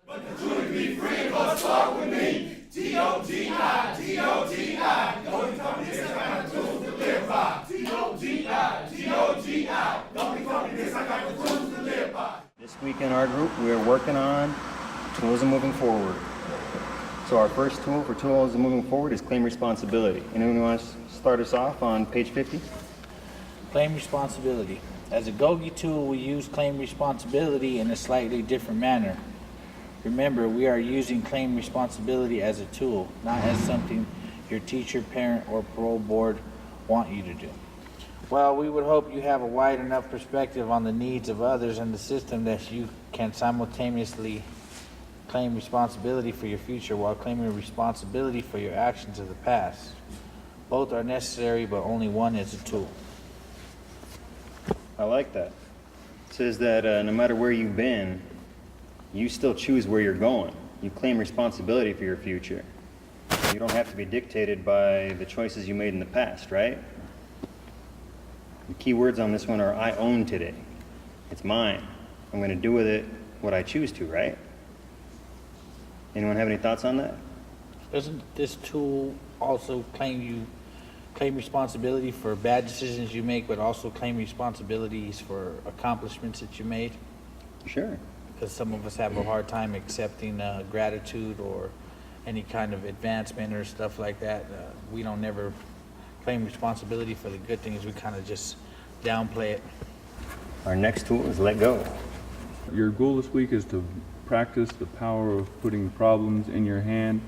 But the truth to be free must start with me. GOGI, GOGI. Don't become this kind of tools to live by. GOGI, GOGI. Don't become this kind of tools to live by. This week in our group, we're working on tools of moving forward. So our first tool for tools of moving forward is claim responsibility. Anyone want to start us off on page 50? Claim responsibility. As a GOGI tool, we use claim responsibility in a slightly different manner. Remember, we are using claim responsibility as a tool, not as something your teacher, parent, or parole board want you to do. Well, we would hope you have a wide enough perspective on the needs of others and the system that you can simultaneously claim responsibility for your future while claiming responsibility for your actions of the past. Both are necessary, but only one is a tool. I like that. It says that no matter where you've been, you still choose where you're going. You claim responsibility for your future. You don't have to be dictated by the choices you made in the past, right? The key words on this one are I own today. It's mine. I'm going to do with it what I choose to, right? Anyone have any thoughts on that? Doesn't this tool also claim responsibility for bad decisions you make, but also claim responsibilities for accomplishments that you made? Sure. Because some of us have a hard time accepting gratitude or any kind of advancement or stuff like that. We don't never claim responsibility for the good things. We kind of just downplay it. Our next tool is let go. Your goal this week is to practice the power of putting problems in your hand,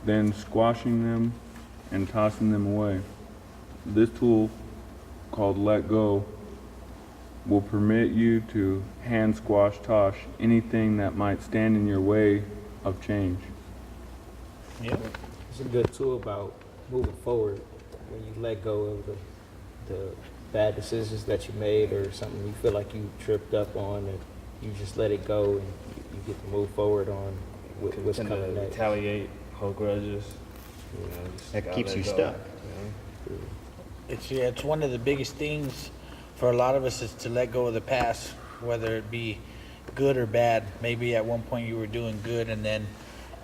then squashing them and tossing them away. This tool, called Let Go, will permit you to hand squash toss anything that might stand in your way of change. Yep. It's a good tool about moving forward when you let go of the bad decisions that you made or something you feel like you tripped up on, and you just let it go and you get to move forward on what's coming next. Retaliate, hold grudges. That keeps you stuck. It's one of the biggest things for a lot of us is to let go of the past, whether it be good or bad. Maybe at one point you were doing good and then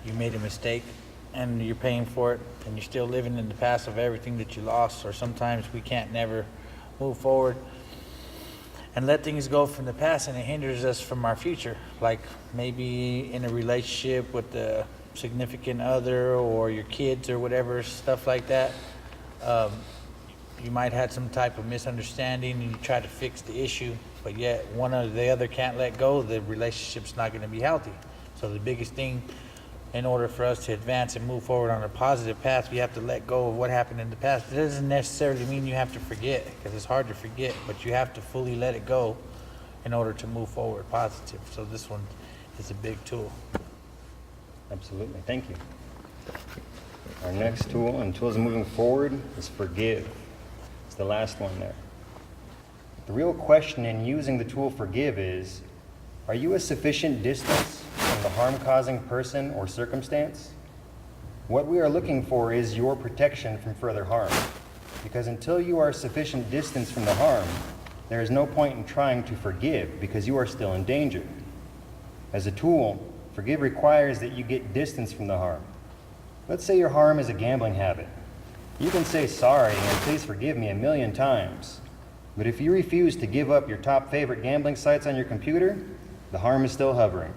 you made a mistake and you're paying for it and you're still living in the past of everything that you lost. Or sometimes we can't never move forward and let things go from the past, and it hinders us from our future. Like maybe in a relationship with a significant other or your kids or whatever, stuff like that. You might have some type of misunderstanding and you try to fix the issue, but yet one or the other can't let go, the relationship's not going to be healthy. So the biggest thing, in order for us to advance and move forward on a positive path, we have to let go of what happened in the past. It doesn't necessarily mean you have to forget, because it's hard to forget, but you have to fully let it go in order to move forward positive. So this one is a big tool. Absolutely. Thank you. Our next tool and tools of moving forward is forgive. It's the last one there. The real question in using the tool forgive is, are you a sufficient distance from the harm-causing person or circumstance? What we are looking for is your protection from further harm, because until you are sufficient distance from the harm, there is no point in trying to forgive because you are still in danger. As a tool, forgive requires that you get distance from the harm. Let's say your harm is a gambling habit. You can say sorry and please forgive me 1,000,000 times, but if you refuse to give up your top favorite gambling sites on your computer, the harm is still hovering.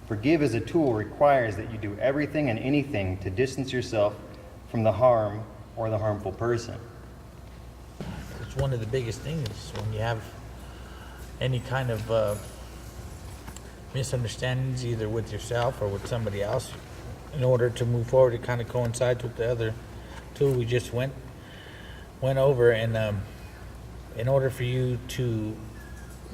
Forgive as a tool requires that you do everything and anything to distance yourself from the harm or the harmful person. It's one of the biggest things when you have any kind of misunderstandings, either with yourself or with somebody else. In order to move forward, it kind of coincides with the other tool we just went over, and in order for you to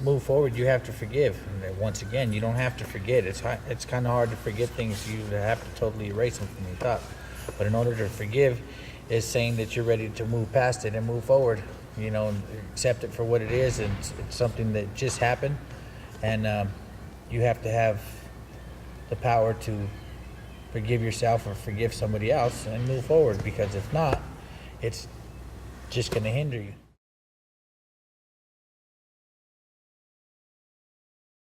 move forward, you have to forgive. And once again, you don't have to forget. It's kind of hard to forget things. You have to totally erase them from your thought. But in order to forgive is saying that you're ready to move past it and move forward, and accept it for what it is. And it's something that just happened, and you have to have the power to forgive yourself or forgive somebody else and move forward, because if not, it's just going to hinder you.